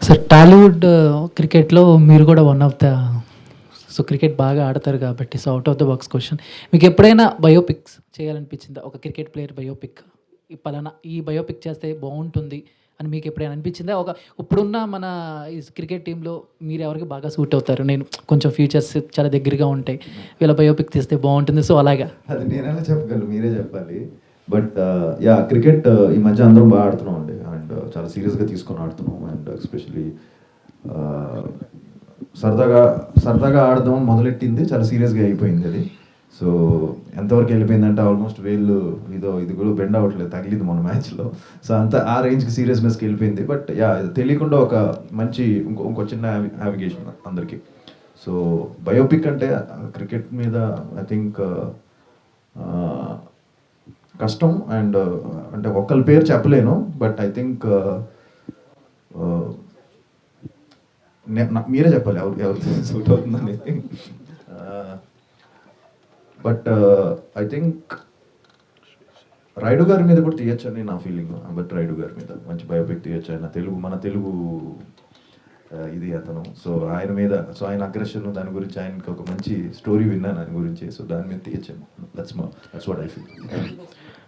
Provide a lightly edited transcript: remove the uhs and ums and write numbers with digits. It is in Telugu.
సార్ టాలీవుడ్ క్రికెట్‌లో మీరు కూడా one of the so cricket బాగా ఆడతారు కాబట్టి so out of the box question. మీకెప్పుడైనా బయోపిక్స్ చేయాలనిపించిందా? ఒక క్రికెట్ ప్లేయర్ బయోపిక్. ఈ పలానా ఈ బయోపిక్ చేస్తే బావుంటుంది అని మీకెప్పుడైనా అనిపించిందా? ఇప్పుడున్న మన ఈ క్రికెట్ టీమ్‌లో మీరెవరికి బాగా సూట్ అవుతారు? నేను కొంచెం ఫీచర్స్ చాలా దగ్గరగా ఉంటాయి. వీళ్ళ బయోపిక్ తీస్తే బావుంటుంది. సో అలాగా. అది నేనెలా చెప్పగలను, మీరే చెప్పాలి. But yeah! క్రికెట్ ఈ మధ్య అందరం బాగా ఆడుతున్నాం అండి. అండ్ చాలా సీరియస్‌గా తీసుకొని ఆడుతున్నాం. అండ్ ఎస్పెషల్లీ సరదాగా సరదాగా ఆడదాం మొదలెట్టింది చాలా సీరియస్‌గా అయిపోయింది అది. సో ఎంతవరకు వెళ్ళిపోయిందంటే ఆల్మోస్ట్ వేళ్ళు ఇది కూడా బెండ్ అవ్వట్లేదు, తగిలింది మొన్న మ్యాచ్‌లో. సో అంత ఆ రేంజ్‌కి సీరియస్‌నెస్‌కి వెళ్ళిపోయింది. But yeah! తెలియకుండా ఒక మంచి ఇంకో చిన్న నావిగేషన్ అందరికీ. సో బయోపిక్ అంటే క్రికెట్ మీద ఐ థింక్ కష్టం. అండ్ అంటే ఒక్కళ్ళ పేరు చెప్పలేను. బట్ ఐ థింక్ మీరే చెప్పాలి ఎవరు ఎవరు సూట్ అవుతుందనేది. బట్ ఐ థింక్ రైడు గారి మీద కూడా తీయొచ్చని నా ఫీలింగ్. బట్ రైడు గారి మీద మంచి బయోపిక్ తీయొచ్చు. ఆయన మన తెలుగు ఇది అతను. సో ఆయన మీద, సో ఆయన అగ్రెషన్ దాని గురించి ఆయనకి ఒక మంచి స్టోరీ విన్నాను ఆయన గురించి. సో దాని మీద తీయొచ్చాను. That's what I feel.